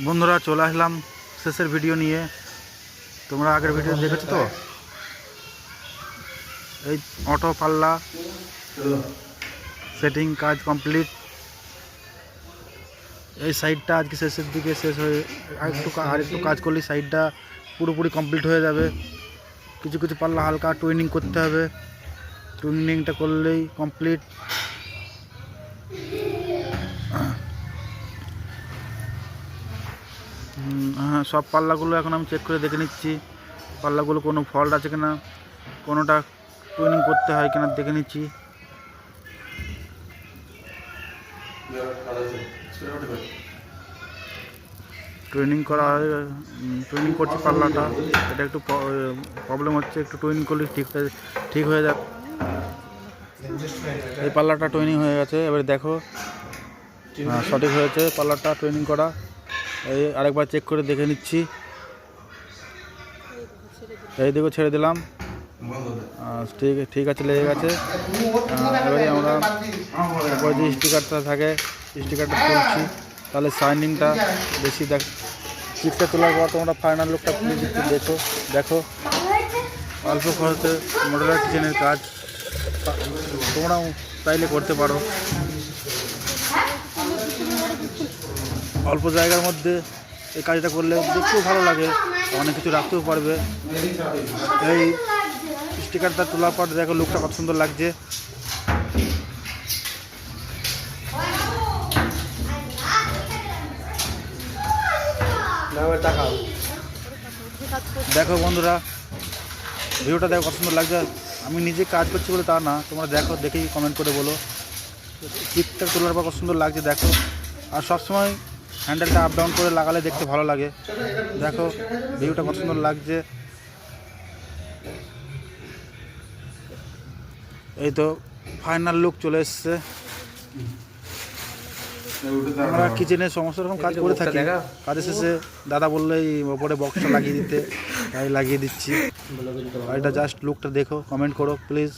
বন্ধুরা চলে আসলাম শেষের ভিডিও নিয়ে। তোমরা আগের ভিডিও দেখেছো তো? এই অটো পাল্লা সেটিং কাজ কমপ্লিট। এই সাইডটা আজকে শেষের দিকে শেষ হয়ে আরেকটু কাজ করলে সাইডটা পুরোপুরি কমপ্লিট হয়ে যাবে। কিছু কিছু পাল্লা হালকা টুইনিং করতে হবে, টুইনিংটা করলেই কমপ্লিট। হ্যাঁ, সব পাল্লাগুলো এখন আমি চেক করে দেখে নিচ্ছি পাল্লাগুলো কোনো ফল্ট আছে কিনা, কোনোটা টুইনিং করতে হয় কিনা দেখে নিচ্ছি। টুইনিং করা হয়, টুইনিং করছি পাল্লাটা। এটা একটু প্রবলেম হচ্ছে, একটু টুইনিং করলে ঠিক হয়ে যাবে। এই পাল্লাটা টুইনিং হয়ে গেছে, এবারে দেখো সঠিক হয়েছে পাল্লাটা টুইনিং করা। এই আরেকবার চেক করে দেখে নিচ্ছি। এই দিকেও ছেড়ে দিলাম, ঠিক আছে, লেগে গেছে। এবারে আমরা তারপরে যে স্টিকারটা থাকে স্টিকারটা খুলছি, তাহলে শাইনিংটা বেশি চিপটা তোলার পর তোমরা ফাইনাল লুকটা প্লিজ একটু দেখো। অল্প খরচে মডেলার কিচেনের কাজ তোমরাও চাইলে করতে পারো। অল্প জায়গার মধ্যে এই কাজটা করলে দেখতেও ভালো লাগে, অনেক কিছু রাখতেও পারবে। এই স্টিকারটা তোলার পর দেখো লুকটা কত সুন্দর লাগছে। দেখো বন্ধুরা, ভিডিওটা দেখো কত সুন্দর লাগছে। আমি নিজে কাজ করছি বলে তা না, তোমরা দেখো, দেখেই কমেন্ট করে বলো চিপটা তোলার পর কত সুন্দর লাগছে দেখো। আর সবসময় হ্যান্ডেলটা আপ ডাউন করে লাগালে দেখতে ভালো লাগে। দেখো ভিউটা কত সুন্দর লাগছে। এই তো ফাইনাল লুক চলে এসছে। আমরা কিচেনের সমস্ত রকম কাজ করে থাকি, কাজের শেষে দাদা বললো এই ওপরে বক্সটা লাগিয়ে দিতে, তাই লাগিয়ে দিচ্ছি। এটা জাস্ট লুকটা দেখো, কমেন্ট করো প্লিজ।